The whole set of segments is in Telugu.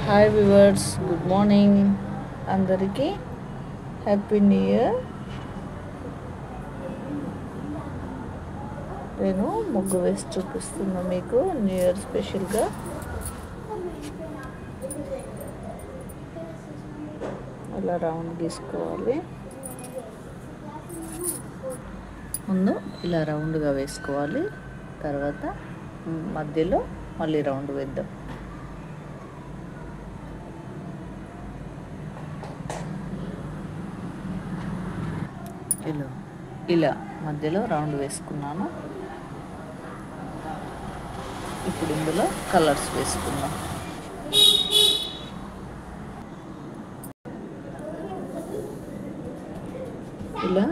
Hi viewers, good morning. అందరికీ హ్యాపీ న్యూ ఇయర్. నేను ముగ్గు వేసి చూపిస్తున్నా మీకు న్యూ ఇయర్ స్పెషల్గా. అలా రౌండ్ గీసుకోవాలి. ముందు ఇలా రౌండ్గా వేసుకోవాలి, తర్వాత మధ్యలో మళ్ళీ రౌండ్ వేద్దాం. ఇలా మధ్యలో రౌండ్ వేసుకున్నాను. ఇప్పుడు ఇందులో కలర్స్ వేసుకుందాం. ఇలా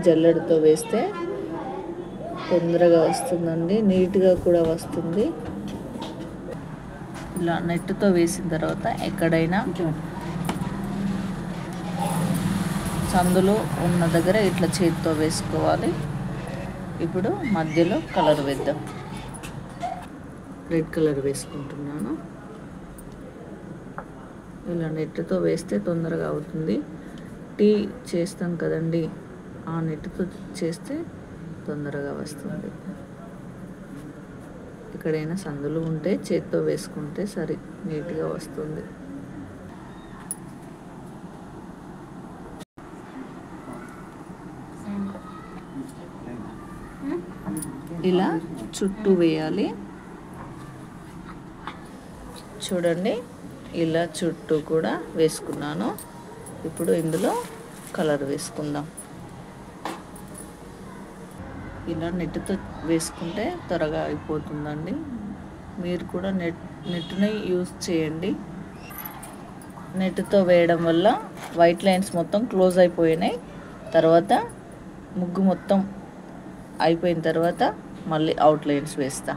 జల్లెడతో వేస్తే తొందరగా వస్తుందండి, నీట్గా కూడా వస్తుంది. ఇలా నెట్తో వేసిన తర్వాత ఎక్కడైనా సందులో ఉన్న దగ్గర ఇట్లా చేతితో వేసుకోవాలి. ఇప్పుడు మధ్యలో కలర్ వేద్దాం. రెడ్ కలర్ వేసుకుంటున్నాను. ఇలా నెట్తో వేస్తే తొందరగా అవుతుంది. టీ చేస్తాం కదండి, ఆ నెట్తో చేస్తే తొందరగా వస్తుంది. ఎక్కడైనా సందులు ఉంటే చేతితో వేసుకుంటే సరి నీట్గా వస్తుంది. ఇలా చుట్టూ వేయాలి. చూడండి, ఇలా చుట్టూ కూడా వేసుకున్నాను. ఇప్పుడు ఇందులో కలర్ వేసుకుందాం. ఇలా నెట్తో వేసుకుంటే త్వరగా అయిపోతుందండి. మీరు కూడా నెట్ని యూజ్ చేయండి. నెట్తో వేయడం వల్ల వైట్ లైన్స్ మొత్తం క్లోజ్ అయిపోయినాయి. తర్వాత ముగ్గు మొత్తం అయిపోయిన తర్వాత మళ్ళీ అవుట్ లైన్స్ వేస్తా.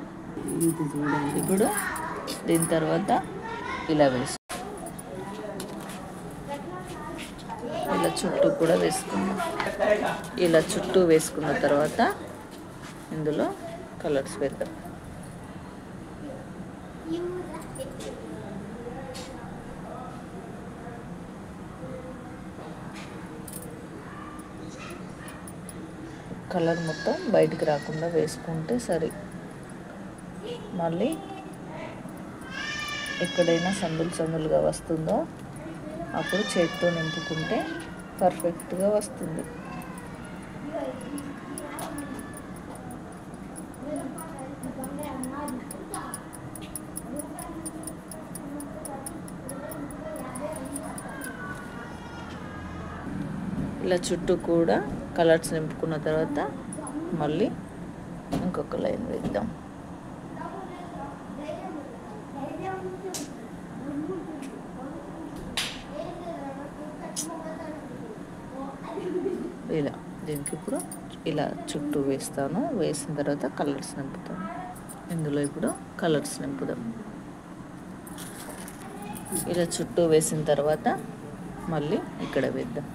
ఇప్పుడు దీని తర్వాత ఇలా ఇలా చుట్టూ కూడా వేసుకుందాం. ఇలా చుట్టూ వేసుకున్న తర్వాత ఇందులో కలర్స్ వేద్దాం. కలర్ మొత్తం బయటికి రాకుండా వేసుకుంటే సరి. మళ్ళీ ఎక్కడైనా సందులుగా వస్తుందో అప్పుడు చేతితో నింపుకుంటే పర్ఫెక్ట్గా వస్తుంది. ఇలా చుట్టూ కూడా కలర్స్ నింపుకున్న తర్వాత మళ్ళీ ఇంకొక లైన్ వేద్దాం. ఇలా దీనికి ఇప్పుడు ఇలా చుట్టూ వేస్తాను. వేసిన తర్వాత కలర్స్ నింపుతాను. ఇందులో ఇప్పుడు కలర్స్ నింపుదాం. ఇలా చుట్టూ వేసిన తర్వాత మళ్ళీ ఇక్కడ వేద్దాం.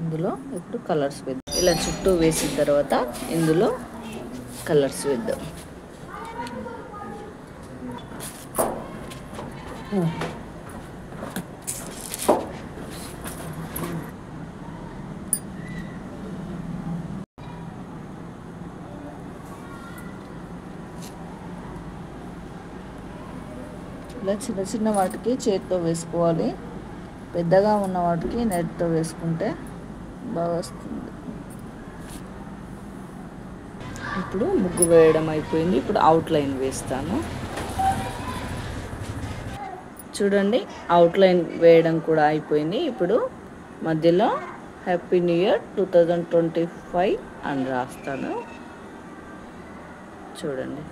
ఇందులో ఇప్పుడు కలర్స్ వేద్దాం. ఇలా చుట్టూ వేసిన తర్వాత ఇందులో కలర్స్ వేద్దాం. ఇలా చిన్న వాటికి చేతితో వేసుకోవాలి. పెద్దగా ఉన్న వాటికి నెట్తో వేసుకుంటే బాగా వస్తుంది. ఇప్పుడు ముగ్గు వేయడం అయిపోయింది. ఇప్పుడు అవుట్ లైన్ వేస్తాను. చూడండి, అవుట్ లైన్ వేయడం కూడా అయిపోయింది. ఇప్పుడు మధ్యలో హ్యాపీ న్యూ ఇయర్ 2025 అని రాస్తాను. చూడండి.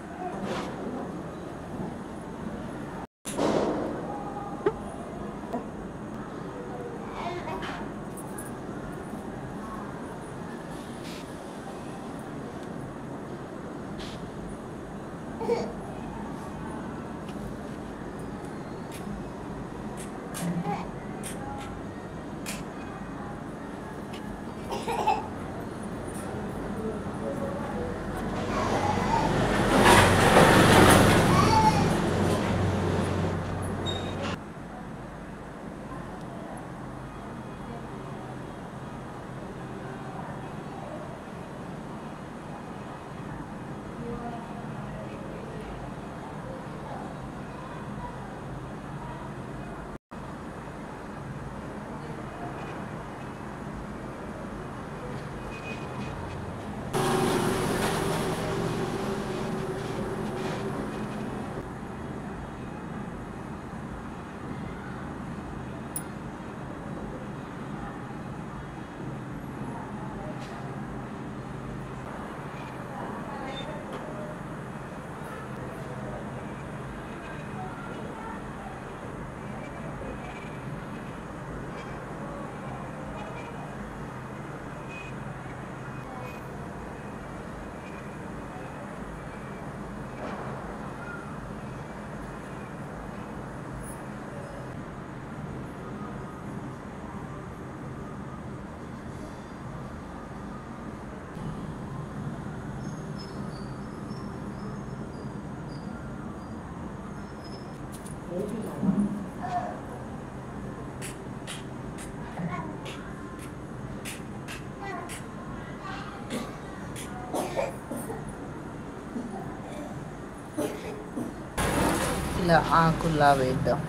ఇలా ఆకుల్లా వేద్దాం,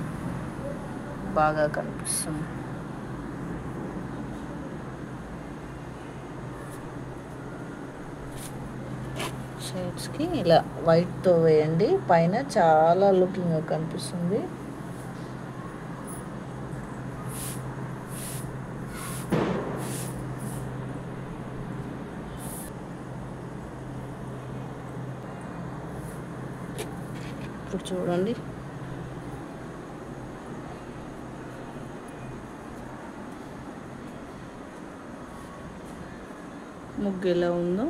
బాగా కనిపిస్తుంది. షేడ్స్కి ఇలా వైట్తో వేయండి, పైన చాలా లుకింగ్గా కనిపిస్తుంది. ఇప్పుడు చూడండి, ముగ్గు ఎలా ఉందో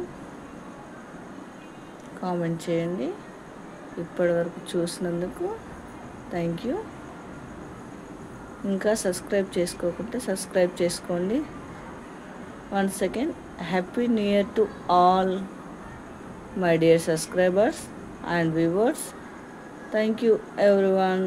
కామెంట్ చేయండి. ఇప్పటివరకు చూసినందుకు థ్యాంక్ యూ. ఇంకా సబ్స్క్రైబ్ చేసుకోకుంటే సబ్స్క్రైబ్ చేసుకోండి. Once again happy new year to all my dear subscribers and viewers. Thank you everyone.